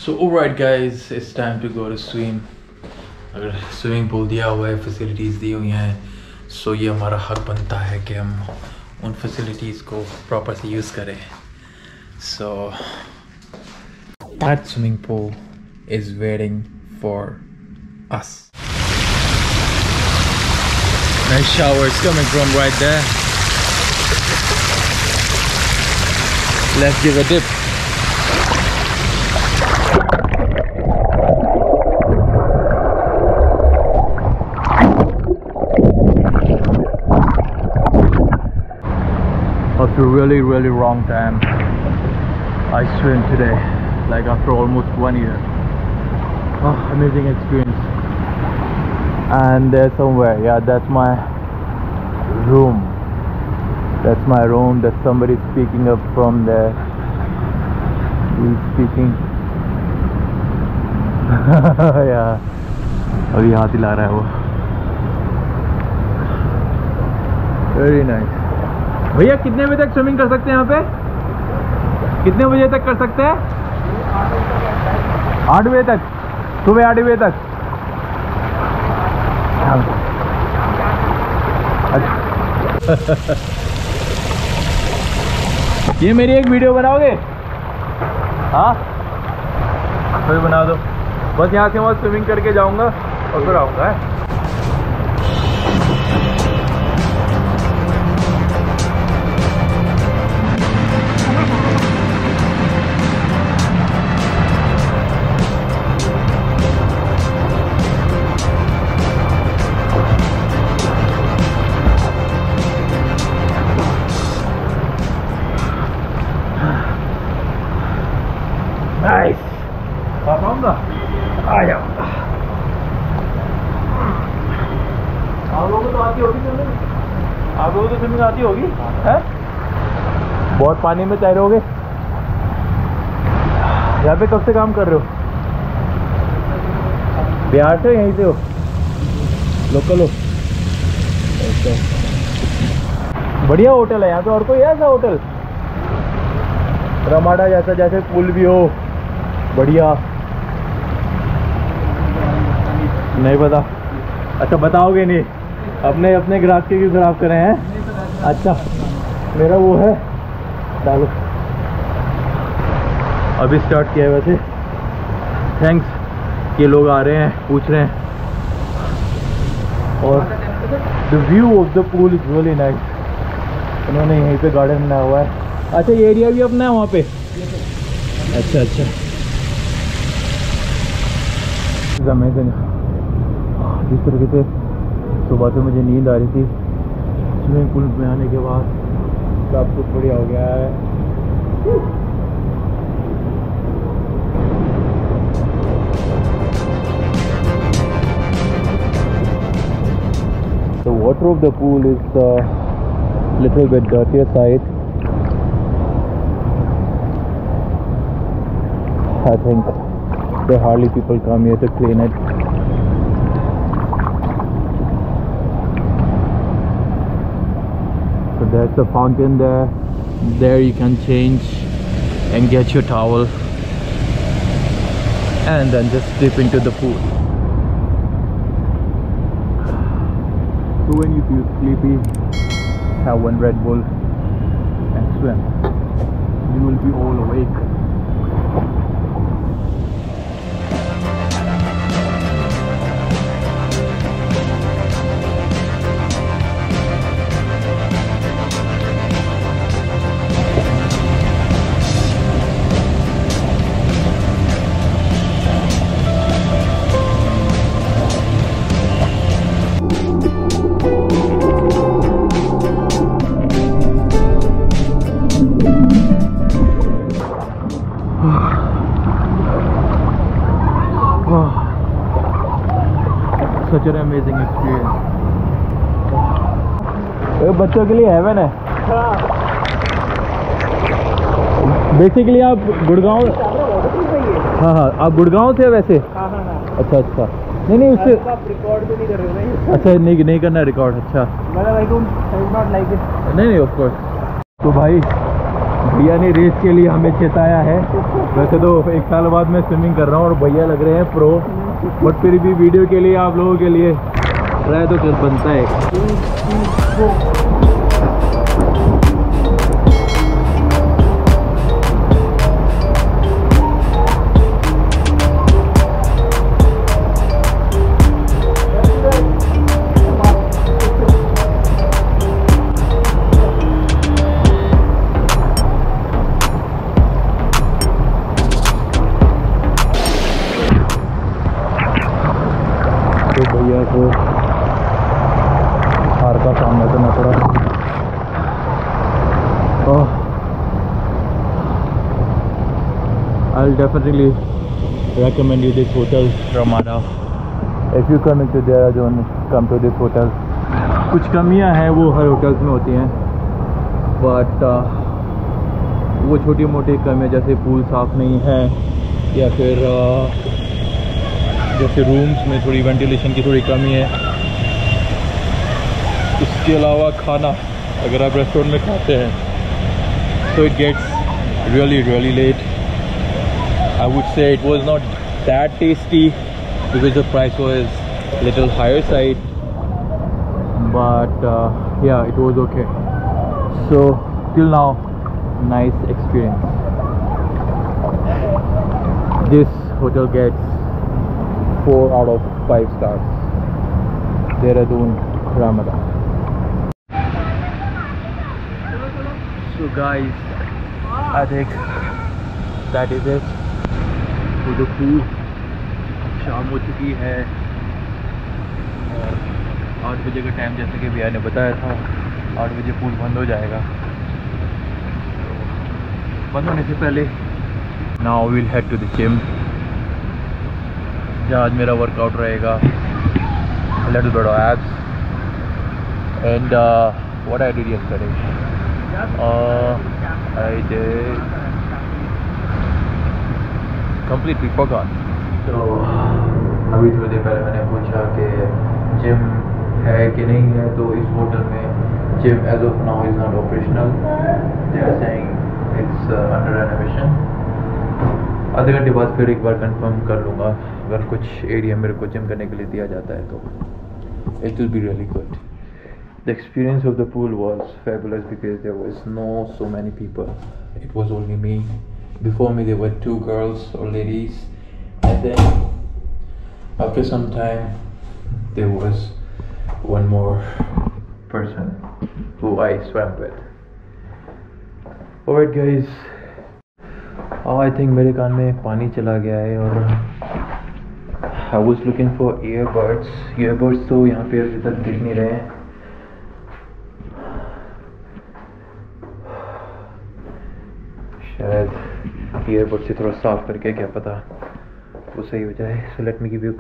So alright guys, it's time to go to swim. अगर swimming pool दिया हुआ है, फैसिलिटीज़ दी हुई हैं, सो ये हमारा हक बनता है कि हम उन फैसिलिटीज़ को प्रॉपर से यूज़ करें. So that swimming pool is waiting for us. Nice shower is coming from right there. Let's give a dip. After really long time, I swim today, like after almost 1 year. Oh, amazing experience. And there's somewhere, yeah, that's my room. That's my room. That somebody speaking up from there. He's speaking. Yeah. अभी हाथ हिला रहा है वो. Very nice. भैया कितने बजे तक स्विमिंग कर सकते हैं यहाँ पे? कितने बजे तक कर सकते हैं? 8 बजे तक. सुबह 8 बजे तक. ये मेरी एक वीडियो बनाओगे? हाँ, तो बना दो. बस यहाँ से मैं स्विमिंग करके जाऊँगा और फिर आऊँगा. Nice. आप आऊँगा? आ जाओ. आप लोगों को तो आती होगी स्विमिंग? आप लोगों को तो स्विमिंग आती होगी? हैं? बहुत पानी में तैर रहोगे? यहाँ पे कब से काम कर रहे हो? बिहार से यहीं से हो? लोकल हो? अच्छा. बढ़िया होटल है यहाँ पे. और कोई है ऐसा होटल? रमाडा जैसा, जैसे पुल भी हो, बढ़िया. नहीं पता. अच्छा, बताओगे नहीं? अपने ग्राहक के क्यों खराब करे हैं? अच्छा, मेरा वो है, डालो. अभी स्टार्ट किया है वैसे. थैंक्स. ये लोग आ रहे हैं, पूछ रहे हैं. और the view of the pool is really nice. उन्होंने यहीं पे गार्डन बनाया हुआ है. अच्छा, ये एरिया भी अपना है वहाँ पे? अच्छा अच्छा. अमेजिंग. जिस तरीके से सुबह से मुझे नींद आ रही थी, स्विमिंग पूल में आने के बाद सब कुछ बढ़िया हो गया है. The water of the pool is little bit dirtier side. I think there hardly people come here to clean it. So there's a fountain there. There you can change and get your towel and then just dip into the pool. So when you feel sleepy, have one Red Bull and swim. You will be all awake. Such an amazing experience. बच्चों के लिए haven है. Basically आप गुड़गांव? हाँ, आप गुड़गांव से वैसे? अच्छा अच्छा. नहीं उससे रिकॉर्ड भी नहीं कर रहे हो? अच्छा, नहीं करना रिकॉर्ड. अच्छा, नहीं ऑफ कोर्स. तो भाई भैया ने रेस के लिए हमें चेताया है। वैसे तो 1 साल बाद मैं स्विमिंग कर रहा हूँ और भैया लग रहे हैं प्रो, बट फिर भी वीडियो के लिए आप लोगों के लिए ट्राई तो कर बनता है। तो भैया को हार का सामना करना पड़ा। I'll definitely recommend you this hotel, Ramada. If you come into Dehradun, come to this hotel. कुछ कमियां हैं वो हर होटल्स में होती हैं, बट वो छोटी मोटी कमियां जैसे पूल साफ़ नहीं है या फिर जैसे रूम्स में थोड़ी वेंटिलेशन की थोड़ी कमी है। इसके अलावा खाना अगर आप रेस्टोरेंट में खाते हैं तो it gets really late. I would say it was not that tasty because the price was little higher side, but yeah, it was okay. So till now, nice experience. This hotel gets 4 out of 5 stars. Dehradun, Ramada. So guys, I think that is it. तो जो pool शाम हो चुकी है और 8 बजे का time जैसे कि भैया ने बताया था, 8 बजे पूल बंद हो जाएगा। तो बंद होने से पहले now will head to the gym, जहाँ आज मेरा वर्कआउट रहेगा, little bit of abs and what I did yesterday, I did completely forgot. तो अभी थोड़ी देर पहले मैंने पूछा कि जिम है कि नहीं है, तो इस होटल में gym as of now is not operational. They are saying it's under renovation. आधे घंटे बाद फिर एक बार कंफर्म कर लूँगा, अगर कुछ एरिया मेरे को जिम करने के लिए दिया जाता है तो it will be really good. The experience of the pool was fabulous because there was so many people. It was only me. Before me there were 2 girls or ladies, and then after some time there was one more person who I swam with. Alright guys, I think मेरे कान में पानी चला गया है और I was looking for earbuds तो यहाँ पे अभी तक दिख नहीं रहे हैं। शायद ईयरबड से थोड़ा साफ करके, क्या पता वो सही हो जाए। So let me give a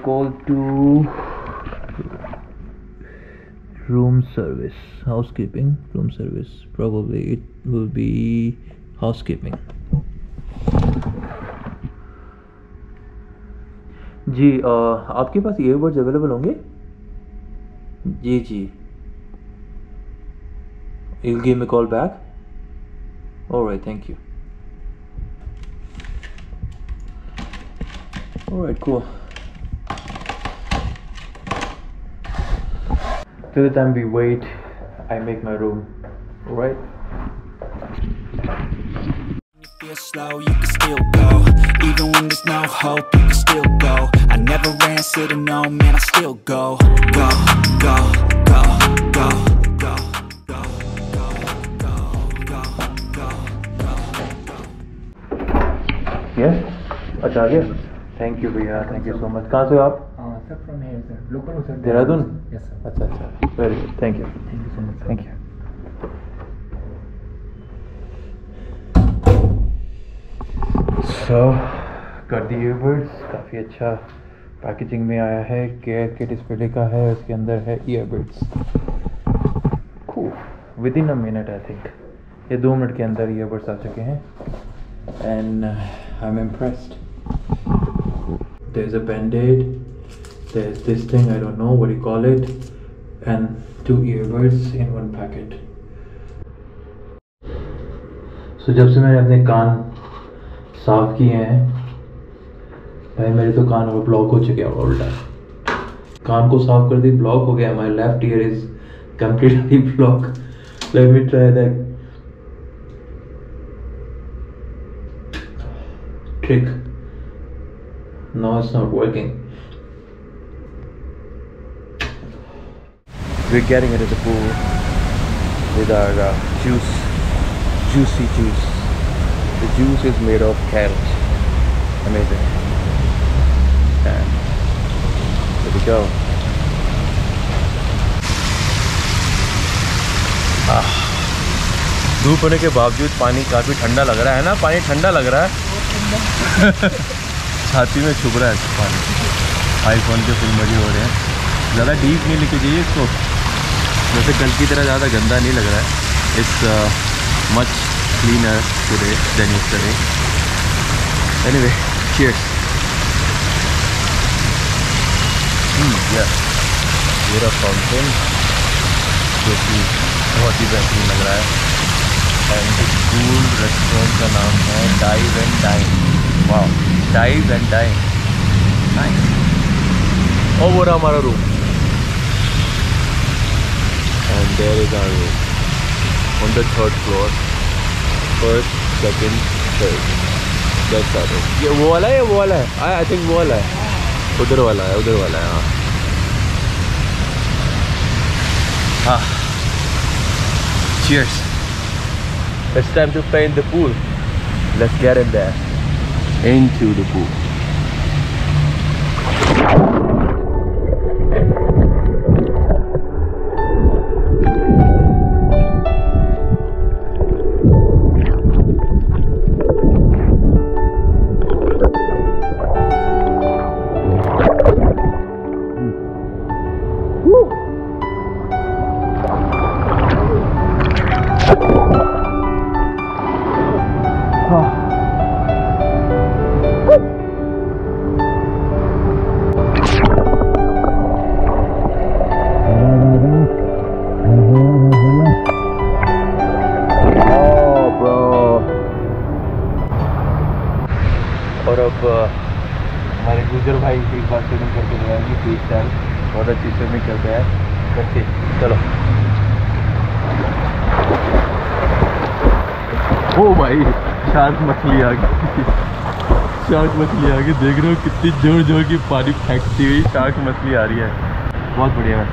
call to room service, housekeeping room service, probably it will be housekeeping. जी आपके पास ईयरबड्स अवेलेबल होंगे? जी you'll give me a call back. Alright, thank you. Alright, cool. Till the time we wait, I make my room. Alright? You feel slow, you can still go. Even when there's no hope, you can still go. I never ran, said no, man, I still go. Go, go, go, go. Yes? अच्छा आ गया। Thank you भैया, thank you so much. कहाँ से हो आप? Sir, from here, sir. Local, sir. Dehradun? Yes, sir. अच्छा, very good, thank you so much, sir. Thank you. सो कर दी ईयरबड्स, काफ़ी अच्छा पैकेजिंग में आया है, केयर के डिस्प्ले का है, उसके अंदर है earbuds. With in a minute I think, ये 2 मिनट के अंदर ईयरबड्स आ चुके हैं and I am impressed. There's a band-aid, there's this thing, I don't know what you call it, and 2 earbuds in 1 packet. तो जब से मैंने अपने कान साफ किए हैं भाई, मेरे तो कान में ब्लॉक हो चुके हैं उल्टा। कान को साफ कर दी, ब्लॉक हो गया। My left ear is completely blocked. Let me try that trick. No, it's not working. We're getting into the pool with our juicy juice. The juice is made of carrots. Amazing. And here we go. धूप होने के बावजूद पानी काफ़ी ठंडा लग रहा है ना। पानी ठंडा लग रहा है छाती में छुप रहा है पानी। आईफोन के फुल मजे हो रहे हैं। ज़्यादा डीप नहीं लेके जाइए इसको, वैसे कल की तरह ज़्यादा गंदा नहीं लग रहा है। It's much cleaner today than yesterday. Anyway, cheers. ये फाउंटेन जो कि बहुत ही बेहतरीन लग रहा है। एंड इस कूल रेस्टोरेंट का नाम है डाइव एंड डाइन। वाह, डाइव एंड डाइन, नाइस। और वो रहा हमारा room. And there is our room on the 3rd floor, 1st, 2nd, 3rd। That's our room. ये वो वाला है या वो वाला है? आई थिंक वो वाला है, उधर वाला है, उधर वाला है। हाँ, cheers. It's time to play in the pool. Let's get in there. Into the pool. और अब हमारे गुजर भाई एक बार स्विमिंग करके जाएंगे फ्री स्टाइल। बहुत अच्छी स्विमिंग करते हैं बच्चे। चलो। ओ भाई, शार्क मछली आ गई। शार्क मछली आ गई, देख रहे हो कितनी जोर जोर की पानी फेंकती हुई शार्क मछली आ रही है। बहुत बढ़िया है,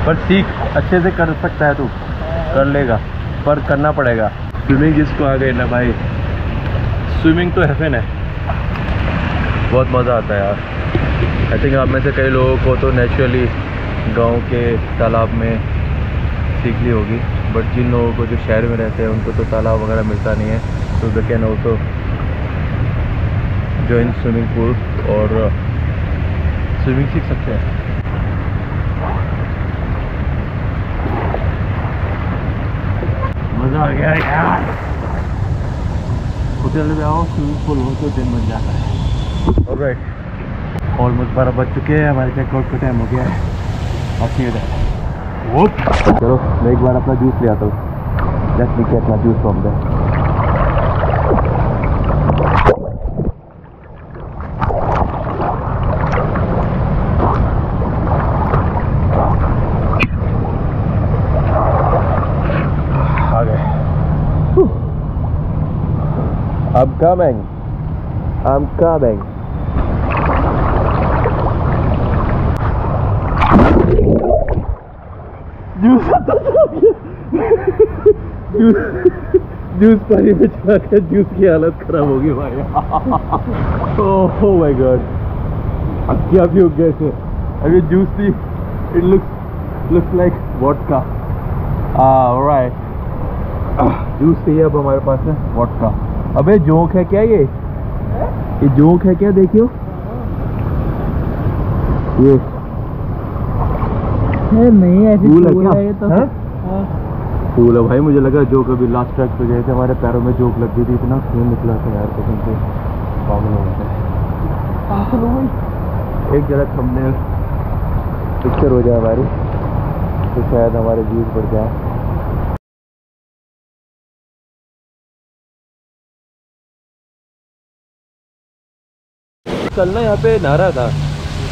पर सीख अच्छे से कर सकता है तू, कर लेगा, पर करना पड़ेगा। स्विमिंग जिसको आ गई ना भाई, स्विमिंग तो हेवन है। बहुत मज़ा आता है यार। आई थिंक आप में से कई लोगों को तो नेचुरली गांव के तालाब में सीख ली होगी, बट जिन लोगों को जो शहर में रहते हैं उनको तो तालाब वगैरह मिलता नहीं है, तो they can also join swimming pool और स्विमिंग सीख सकते हैं। मज़ा आ गया यार। होटल में आओ, स्विमिंग पूल हो तो दिन बन जाता है। ऑलराइट, ऑलमोस्ट 12 बज चुके हैं, हमारे चेकआउट का टाइम हो गया है। चलो मैं एक बार अपना जूस ले आता हूँ। Let's me get my juice from there. आ गए। I'm coming. I'm coming. Juice पानी में चला के जूस की हालत खराब होगी भाई। ओह माय गॉड, क्या भी हो गया इसे। अभी जूस थी, it looks like vodka. Alright, juice चाहिए अब हमारे पास है वोडका। अबे जोंक है क्या ये जोंक है क्या? देखियो ये नहीं ऐसी फूल फूल है है ये तो। फूल है भाई। मुझे लगा जोक अभी लास्ट ट्रैक पे गए थे, हमारे पैरों में जोक लग गई थी, इतना खून निकला था यार कसम से, पागल हो गए। एक जरा थंबनेल पिक्चर हो जाए हमारी तो शायद हमारे व्यूज बढ़ जाए। कल ना यहाँ पे नहा रहा था,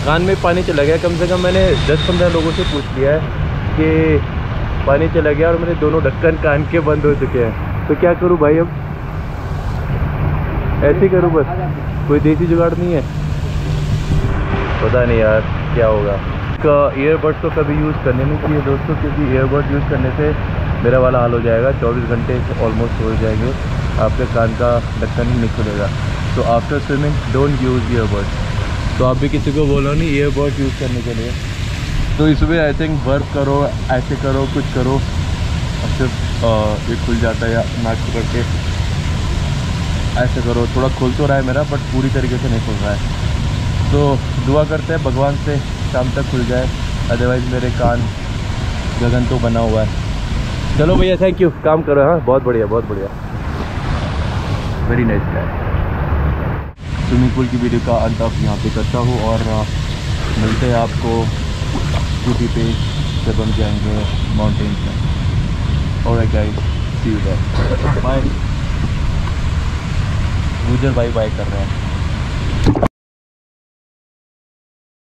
कान में पानी चला गया। कम से कम मैंने 10-15 लोगों से पूछ लिया है कि पानी चला गया और मेरे दोनों ढक्कन कान के बंद हो चुके हैं। तो क्या करूँ भाई, अब ऐसे ही करूँ बस? कोई देसी जुगाड़ नहीं है? पता नहीं यार क्या होगा। ईयरबड्स तो कभी यूज़ करने नहीं चाहिए दोस्तों, क्योंकि ईयरबड्स यूज़ करने से मेरा वाला हाल हो जाएगा। 24 घंटे ऑलमोस्ट हो जाएंगे, आपके कान का ढक्कन ही निकलेगा। तो after swimming don't use earbuds. तो आप भी किसी को बोलो नहीं ईयरबड्स यूज़ करने के लिए। तो इसमें आई थिंक वर्क करो, ऐसे करो, कुछ करो, और सिर्फ ये खुल जाता है, या नाक पकड़ के ऐसे करो। थोड़ा खुल तो रहा है मेरा, बट पूरी तरीके से नहीं खुल रहा है। तो दुआ करते हैं भगवान से शाम तक खुल जाए, अदरवाइज़ मेरे कान गगन तो बना हुआ है। चलो भैया, थैंक यू, काम करो। हाँ, बहुत बढ़िया, बहुत बढ़िया, very nice guy. Swimming pool की वीडियो का अंत अब यहाँ पे करता हूँ, और मिलते हैं आपको स्कूटी पे जब हम जाएंगे माउंटेन्स में। Alright guys, see you there, bye. गुजर बाय बाय कर रहे हैं।